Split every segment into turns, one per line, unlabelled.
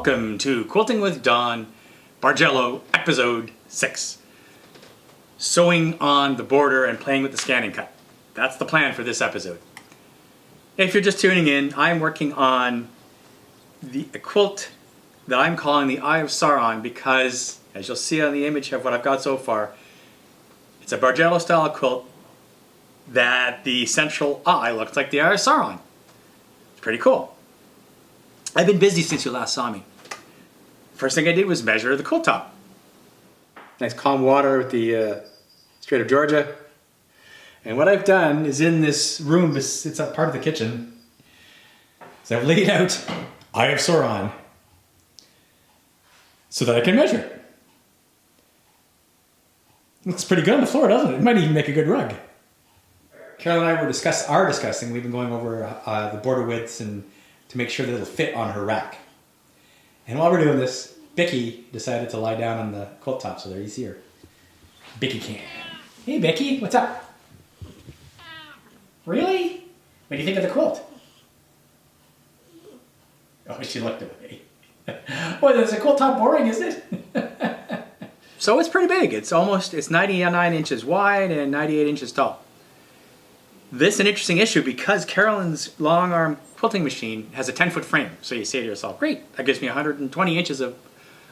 Welcome to Quilting with Don, Bargello, episode 6. Sewing on the border and playing with the ScanNCut. That's the plan for this episode. If you're just tuning in, I'm working on a quilt that I'm calling the Eye of Sauron because, as you'll see on the image of what I've got so far, it's a Bargello style quilt that the central eye looks like the Eye of Sauron. It's pretty cool. I've been busy since you last saw me. First thing I did was measure the quilt top. Nice calm water with the Strait of Georgia. And what I've done is in this room, it's a part of the kitchen, is I've laid out Eye of Sauron so that I can measure it. Looks pretty good on the floor, doesn't it? It might even make a good rug. Carol and I are discussing, we've been going over the border widths and to make sure that it'll fit on her rack. And while we're doing this, Becky decided to lie down on the quilt top, so there you see her. Becky can. Hey Becky, what's up? Really? What do you think of the quilt? Oh, she looked away. Boy, there's a quilt top boring, isn't it? So it's pretty big. It's 99 inches wide and 98 inches tall. This is an interesting issue because Carolyn's long arm quilting machine has a 10-foot frame. So you say to yourself, great, that gives me 120 inches of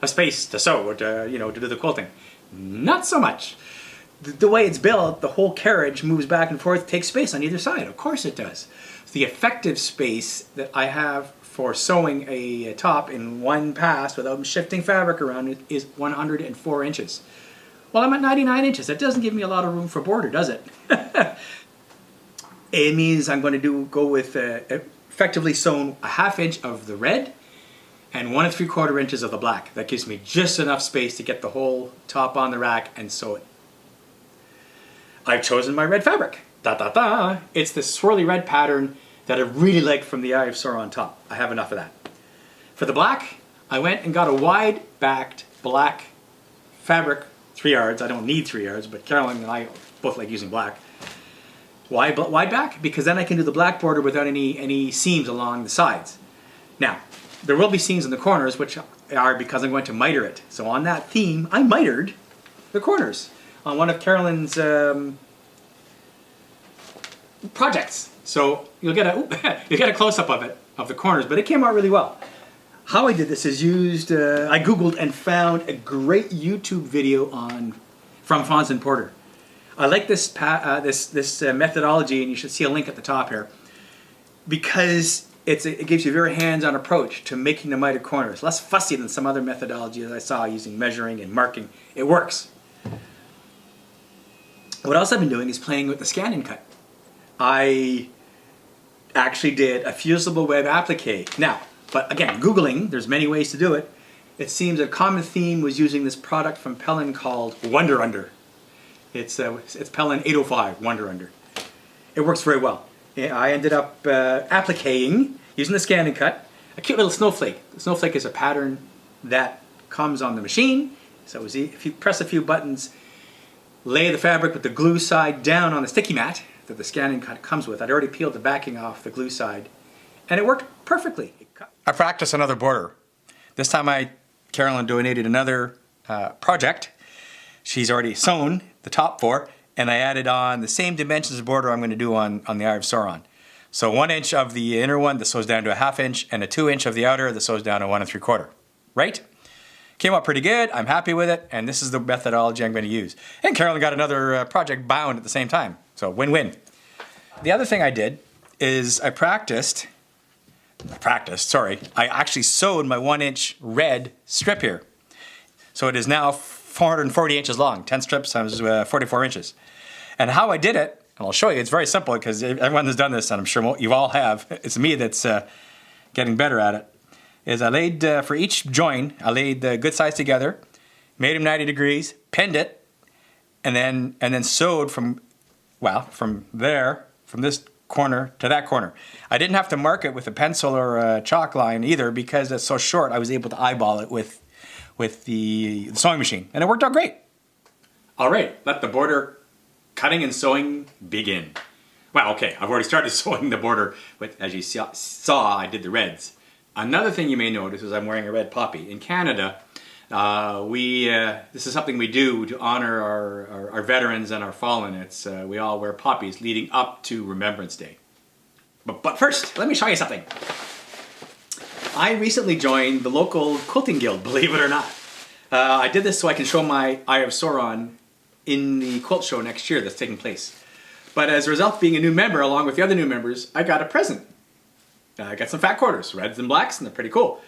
space to sew or to do the quilting. Not so much. The way it's built, the whole carriage moves back and forth, takes space on either side. Of course it does. So the effective space that I have for sewing a top in one pass without shifting fabric around is 104 inches. Well, I'm at 99 inches. That doesn't give me a lot of room for border, does it? It means I'm going to go with effectively sewn a ½ inch of the red and 1 3/4 inches of the black. That gives me just enough space to get the whole top on the rack and sew it. I've chosen my red fabric. It's this swirly red pattern that I really like from the Eye of Sauron top. I have enough of that. For the black, I went and got a wide-backed black fabric, 3 yards. I don't need 3 yards, but Carolyn and I both like using black. Why wide back? Because then I can do the black border without any seams along the sides. Now, there will be seams in the corners, which are because I'm going to miter it. So on that theme, I mitered the corners on one of Carolyn's projects. So you'll get a close-up of it, of the corners, but it came out really well. How I did this is I Googled and found a great YouTube video from Fons Porter. I like this methodology, and you should see a link at the top here, because it gives you a very hands-on approach to making the mitered corners. Less fussy than some other methodologies I saw using measuring and marking. It works. What else I've been doing is playing with the ScanNCut. I actually did a fusible web applique. Now, but again, Googling, there's many ways to do it. It seems a common theme was using this product from Pellin called Wonder Under. It's Pellin 805 Wonder Under. It works very well. I ended up appliquing, using the ScanNCut, a cute little snowflake. The snowflake is a pattern that comes on the machine. So if you press a few buttons, lay the fabric with the glue side down on the sticky mat that the ScanNCut comes with. I'd already peeled the backing off the glue side, and it worked perfectly. I practiced another border. This time Carolyn donated another project. She's already sewn the top for, and I added on the same dimensions of border I'm going to do on the Eye of Sauron. So 1 inch of the inner one that sews down to a ½ inch, and a 2 inch of the outer that sews down to 1 3/4. Right? Came out pretty good. I'm happy with it, and this is the methodology I'm going to use. And Carolyn got another project bound at the same time. So win-win. The other thing I did is I actually sewed my 1 inch red strip here. So it is now 440 inches long, 10 strips times 44 inches. And how I did it, and I'll show you, it's very simple because everyone has done this, and I'm sure you all have. It's me that's getting better at it. Is I laid, for each join, I laid the good sides together, made them 90 degrees, pinned it, and then sewed from this corner to that corner. I didn't have to mark it with a pencil or a chalk line either because it's so short I was able to eyeball it with the sewing machine, and it worked out great. All right, let the border cutting and sewing begin. Well, okay, I've already started sewing the border, but as you saw, I did the reds. Another thing you may notice is I'm wearing a red poppy. In Canada, this is something we do to honor our veterans and our fallen. We all wear poppies leading up to Remembrance Day. But first, let me show you something. I recently joined the local quilting guild, believe it or not. I did this so I can show my Eye of Sauron in the quilt show next year that's taking place. But as a result of being a new member, along with the other new members, I got a present. I got some fat quarters, reds and blacks, and they're pretty cool.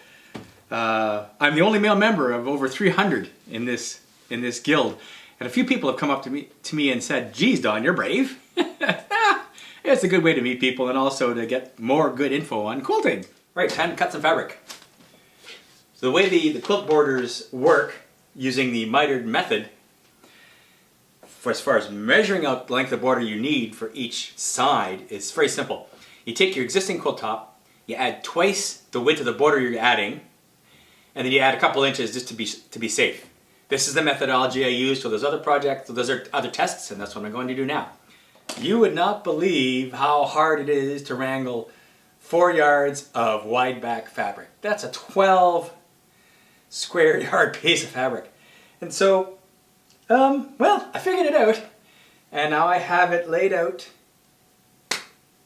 I'm the only male member of over 300 in this guild, and a few people have come up to me and said, "Geez, Don, you're brave." It's a good way to meet people and also to get more good info on quilting. Right, time to cut some fabric. So the way the quilt borders work using the mitred method, for as far as measuring out the length of border you need for each side, is very simple. You take your existing quilt top, you add twice the width of the border you're adding, and then you add a couple inches just to be safe. This is the methodology I use for those other projects, those are other tests, and that's what I'm going to do now. You would not believe how hard it is to wrangle 4 yards of wide back fabric. That's a 12 square yard piece of fabric. And so, well, I figured it out, and now I have it laid out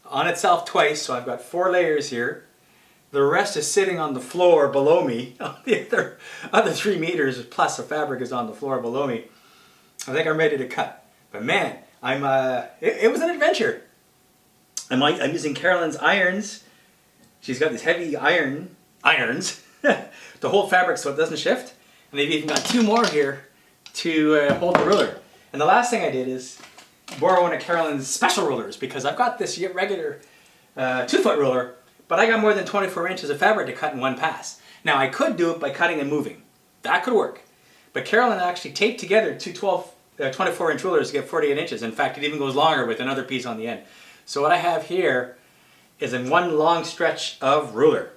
on itself twice, so I've got 4 layers here. The rest is sitting on the floor below me. The other 3 meters plus of fabric is on the floor below me. I think I'm ready to cut. But man, it was an adventure. I'm using Carolyn's irons. She's got these heavy irons to hold fabric so it doesn't shift. And they've even got 2 more here to hold the ruler. And the last thing I did is borrow one of Carolyn's special rulers, because I've got this regular 2-foot ruler, but I got more than 24 inches of fabric to cut in one pass. Now I could do it by cutting and moving. That could work. But Carolyn actually taped together 2 24-inch rulers to get 48 inches. In fact, it even goes longer with another piece on the end. So what I have here is in one long stretch of ruler.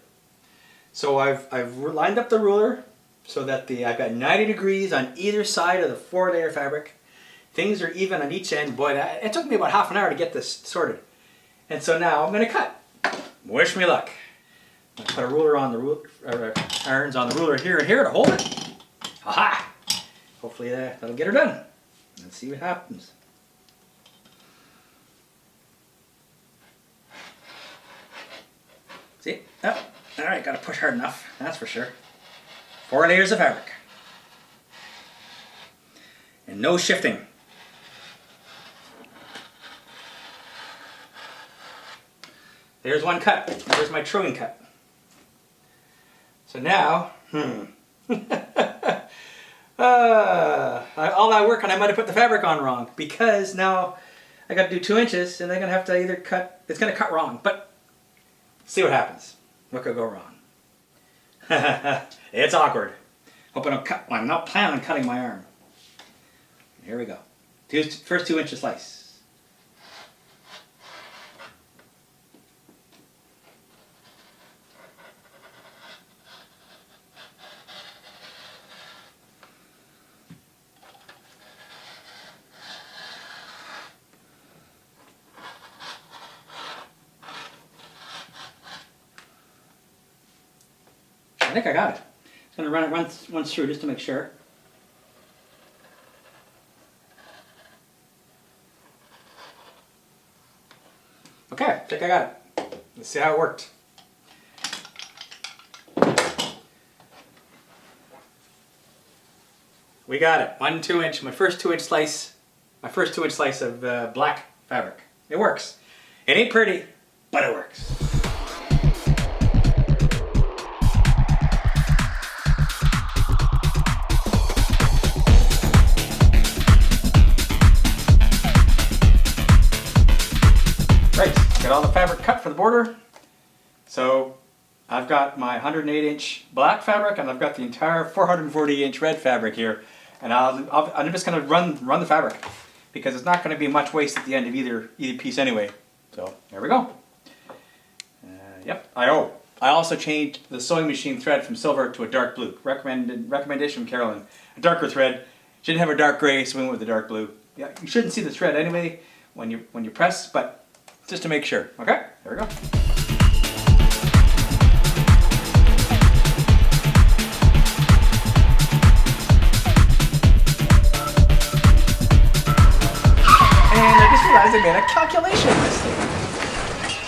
So I've lined up the ruler so that I've got 90 degrees on either side of the 4-layer fabric. Things are even on each end. Boy, it took me about half an hour to get this sorted. And so now I'm going to cut. Wish me luck. I'm going to put a ruler on the irons on the ruler here and here to hold it. Aha! Hopefully that'll get her done. Let's see what happens. See? Oh, all right, got to push hard enough. That's for sure. 4 layers of fabric. And no shifting. There's one cut. There's my trimming cut. So now, all that work, and I might have put the fabric on wrong, because now I got to do 2 inches, and I'm gonna have to either cut. It's gonna cut wrong, but see what happens. What could go wrong? It's awkward. Hope I don't cut. Well, I'm not planning on cutting my arm. Here we go. First 2 inch slice. I think I got it. I'm going to run it once through just to make sure. Okay, I think I got it. Let's see how it worked. We got it. 1 2 inch. My first 2 inch slice. My first 2 inch slice of black fabric. It works. It ain't pretty, but it works. Right, got all the fabric cut for the border. So I've got my 108-inch black fabric, and I've got the entire 440-inch red fabric here. And I'm just going to run the fabric, because there's not going to be much waste at the end of either piece anyway. So there we go. Yep. I also changed the sewing machine thread from silver to a dark blue. Recommendation from Carolyn. A darker thread. She didn't have a dark gray, so we went with the dark blue. Yeah, you shouldn't see the thread anyway when you press, but just to make sure. Okay, there we go. I made a calculation mistake.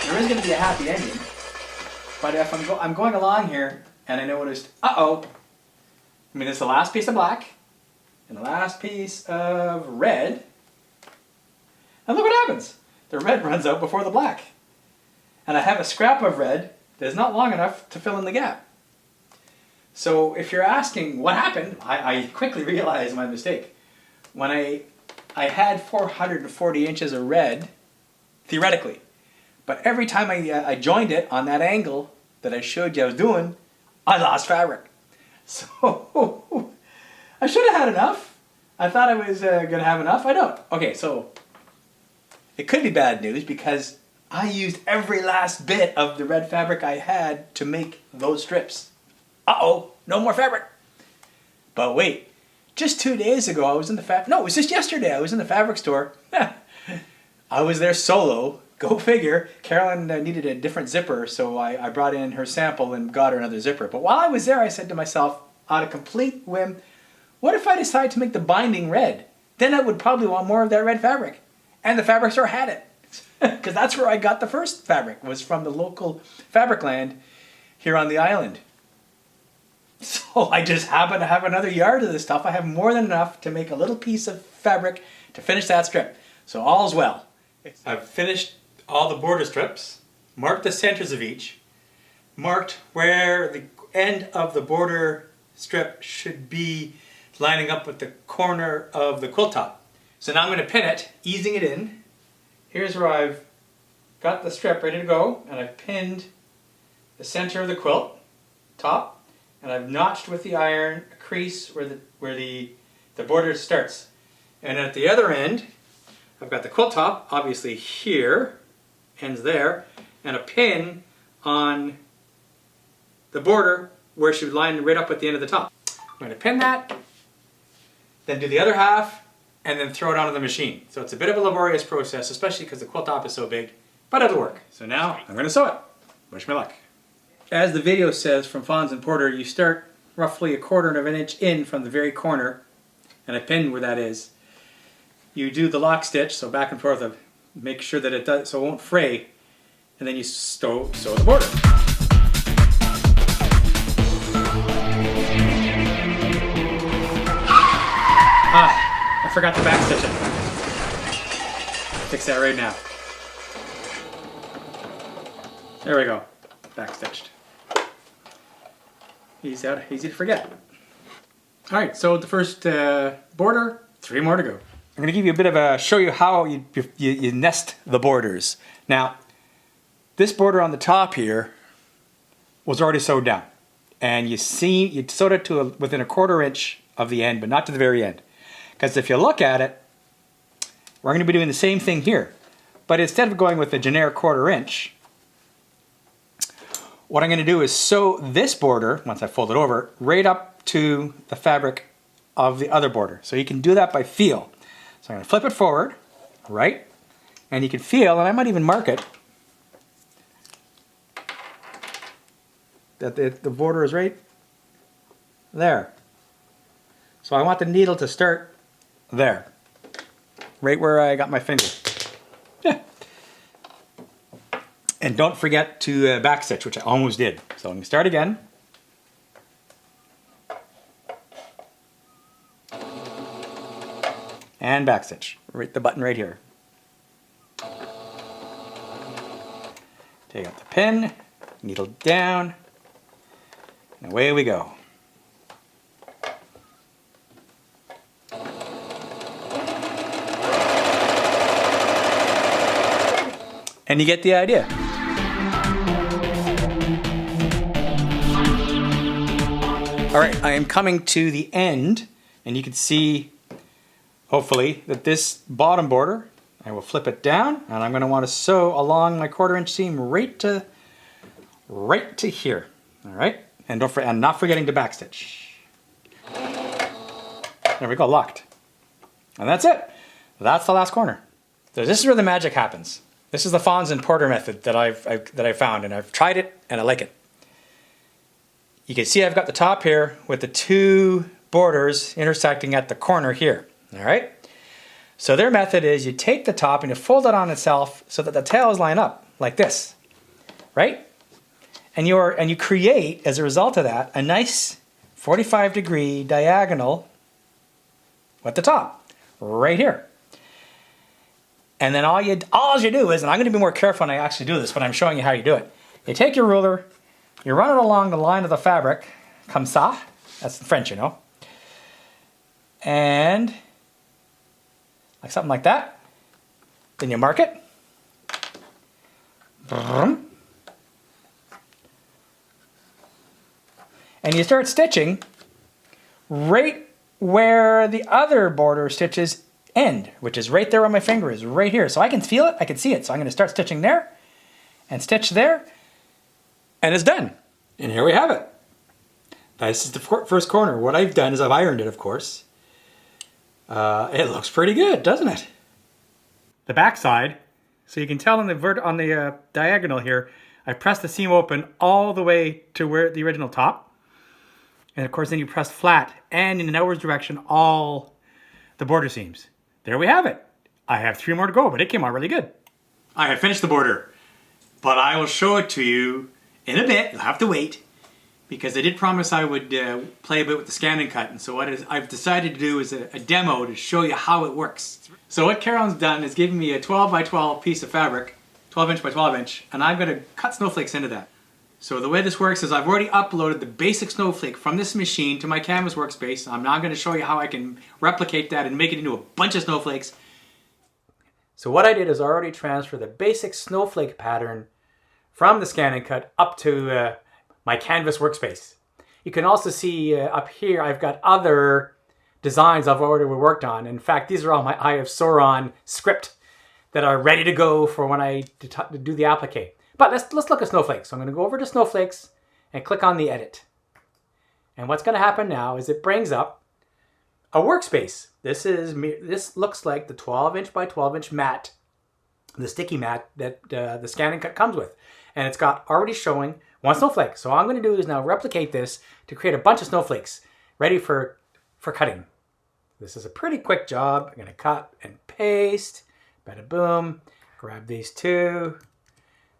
There is going to be a happy ending. But if I'm going along here and I noticed, uh-oh, I mean, this is the last piece of black and the last piece of red. And look what happens. The red runs out before the black. And I have a scrap of red that is not long enough to fill in the gap. So if you're asking what happened, I quickly realized my mistake. When I had 440 inches of red, theoretically, but every time I joined it on that angle that I showed you I was doing, I lost fabric. So I should have had enough. I thought I was going to have enough. I don't. Okay, so it could be bad news because I used every last bit of the red fabric I had to make those strips. Uh-oh, no more fabric. But wait, just 2 days ago I was in the no, it was just yesterday I was in the fabric store. I was there solo. Go figure. Carolyn needed a different zipper, so I brought in her sample and got her another zipper. But while I was there, I said to myself, out of complete whim, what if I decide to make the binding red? Then I would probably want more of that red fabric. And the fabric store had it. Because that's where I got the first fabric, was from the local fabric land here on the island. So I just happen to have another yard of this stuff. I have more than enough to make a little piece of fabric to finish that strip. So all's well. I've finished all the border strips, marked the centers of each, marked where the end of the border strip should be lining up with the corner of the quilt top. So now I'm going to pin it, easing it in. Here's where I've got the strip ready to go, and I've pinned the center of the quilt top, and I've notched with the iron a crease where the border starts. And at the other end, I've got the quilt top, obviously here, ends there, and a pin on the border where it should line right up at the end of the top. I'm going to pin that, then do the other half, and then throw it onto the machine. So it's a bit of a laborious process, especially because the quilt top is so big, but it'll work. So now I'm going to sew it. Wish me luck. As the video says from Fons Porter, you start roughly 1/4 of an inch in from the very corner, and I pinned where that is. You do the lock stitch, so back and forth, make sure that it does, so it won't fray, and then you sew the border. I forgot to back stitch it. Fix that right now. There we go, back stitched. Easy to forget. All right, so the first border, 3 more to go. I'm going to give you a bit of a, show you how you nest the borders. Now, this border on the top here was already sewed down. And you sewed it to within 1/4 inch of the end, but not to the very end. Because if you look at it, we're going to be doing the same thing here. But instead of going with the generic 1/4 inch, what I'm going to do is sew this border, once I fold it over, right up to the fabric of the other border. So you can do that by feel. So I'm going to flip it forward, right? And you can feel, and I might even mark it, that the border is right there. So I want the needle to start there, right where I got my finger. Yeah. And don't forget to backstitch, which I almost did. So I'm going to start again. And backstitch, right the button right here. Take out the pin, needle down, and away we go. And you get the idea. All right, I am coming to the end, and you can see, hopefully, that this bottom border, I will flip it down, and I'm going to want to sew along my 1/4 inch seam right to here. All right, and not forgetting to backstitch. There we go, locked. And that's it. That's the last corner. So this is where the magic happens. This is the Fons Porter method that I found, and I've tried it, and I like it. You can see I've got the top here with the 2 borders intersecting at the corner here. All right. So their method is you take the top and you fold it on itself so that the tails line up like this, right? And you create, as a result of that, a nice 45-degree diagonal with the top, right here. And then all you do is, and I'm going to be more careful when I actually do this, but I'm showing you how you do it. You take your ruler, you run it along the line of the fabric, comme ça, that's in French, you know, and like something like that. Then you mark it. And you start stitching right where the other border stitches end, which is right there where my finger is, right here. So I can feel it, I can see it. So I'm going to start stitching there and stitch there, and it's done. And here we have it. This is the first corner. What I've done is I've ironed it, of course. It looks pretty good, doesn't it? The back side, so you can tell on the diagonal here, I pressed the seam open all the way to where the original top. And of course then you press flat and in an outwards direction all the border seams. There we have it. I have 3 more to go, but it came out really good. I have finished the border, but I will show it to you in a bit. You'll have to wait, because I did promise I would play a bit with the ScanNCut, and so what I've decided to do is a demo to show you how it works. So what Carolyn's done is given me a 12 by 12 piece of fabric, 12 inch by 12 inch, and I'm going to cut snowflakes into that. So the way this works is I've already uploaded the basic snowflake from this machine to my Canvas workspace. I'm now going to show you how I can replicate that and make it into a bunch of snowflakes. So what I did is already transfer the basic snowflake pattern from the ScanNCut up to my Canvas workspace. You can also see up here I've got other designs I've already worked on. In fact, these are all my Eye of Sauron script that are ready to go for when I do the applique. But let's look at snowflakes. So I'm going to go over to snowflakes and click on the edit. And what's going to happen now is it brings up a workspace. This looks like the 12 inch by 12 inch mat, the sticky mat that the ScanNCut comes with. And it's got already showing 1 snowflake. So all I'm going to do is now replicate this to create a bunch of snowflakes ready for cutting. This is a pretty quick job. I'm going to cut and paste. Bada boom. Grab these 2.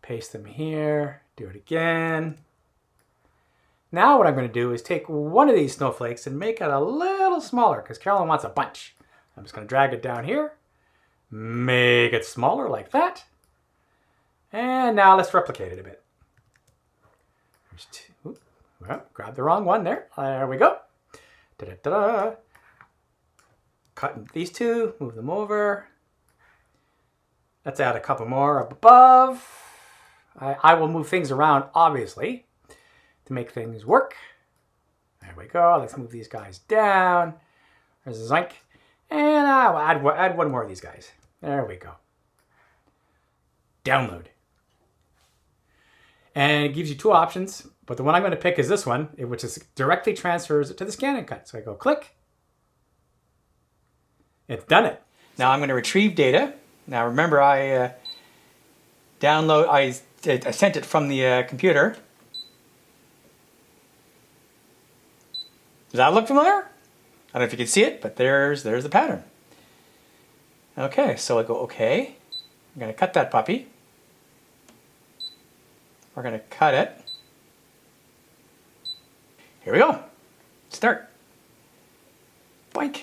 Paste them here. Do it again. Now what I'm going to do is take one of these snowflakes and make it a little smaller, because Carolyn wants a bunch. I'm just going to drag it down here. Make it smaller like that. And now let's replicate it a bit. There's 2. Well, grab the wrong one there. There we go. Da-da-da-da. Cut these 2, move them over. Let's add a couple more up above. I will move things around, obviously, to make things work. There we go. Let's move these guys down. There's a zoink. And I'll add one more of these guys. There we go. Download. And it gives you 2 options, but the one I'm going to pick is this one, which is directly transfers it to the ScanNCut. So I go click. It's done it. Now I'm going to retrieve data. Now remember, I sent it from the computer. Does that look familiar? I don't know if you can see it, but there's the pattern. Okay, so I go okay. I'm going to cut that puppy. We're going to cut it. Here we go. Start. Boink.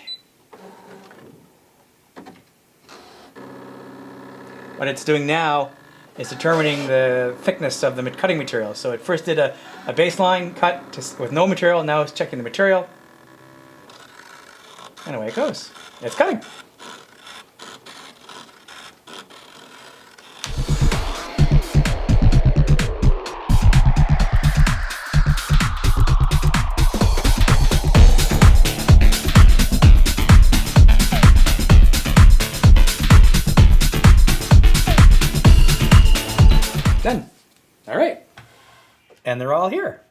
What it's doing now is determining the thickness of the cutting material. So it first did a baseline cut with no material, now it's checking the material. And away it goes. It's cutting. Done. All right. And they're all here.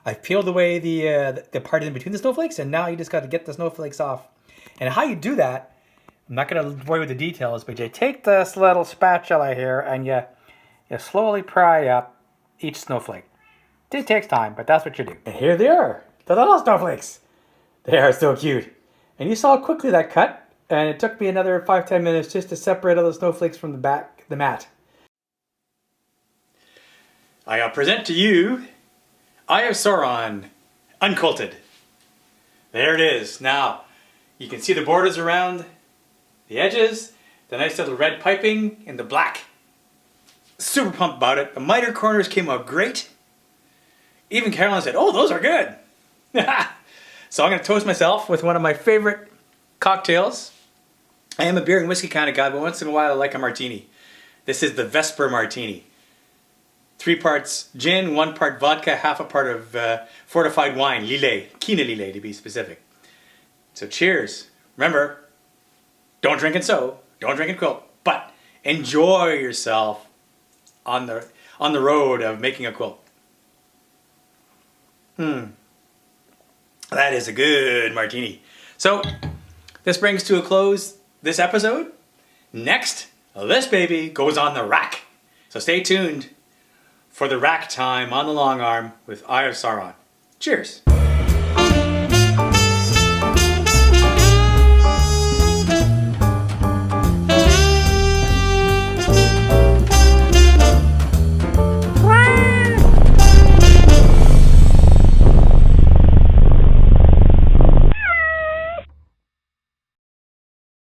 I've peeled away the part in between the snowflakes, and now you just got to get the snowflakes off. And how you do that, I'm not going to bore you with the details, but you take this little spatula here and you slowly pry up each snowflake. It takes time, but that's what you do. And here they are, the little snowflakes. They are so cute. And you saw how quickly that cut.
And it took me another 5-10 minutes just to separate all the snowflakes from the mat.
I present to you Eye of Sauron, unquilted. There it is. Now, you can see the borders around the edges, the nice little red piping, and the black. Super pumped about it. The miter corners came out great. Even Carolyn said, oh, those are good. So I'm going to toast myself with one of my favorite cocktails. I am a beer and whiskey kind of guy, but once in a while I like a martini. This is the Vesper Martini. 3 parts gin, 1 part vodka, half a part of fortified wine, Lillet, Quina Lillet to be specific. So cheers. Remember, don't drink and sew, don't drink and quilt, but enjoy yourself on the road of making a quilt. That is a good martini. So this brings to a close this episode. Next, this baby goes on the rack. So stay tuned for the rack time on the long arm with Eye of Sauron. Cheers.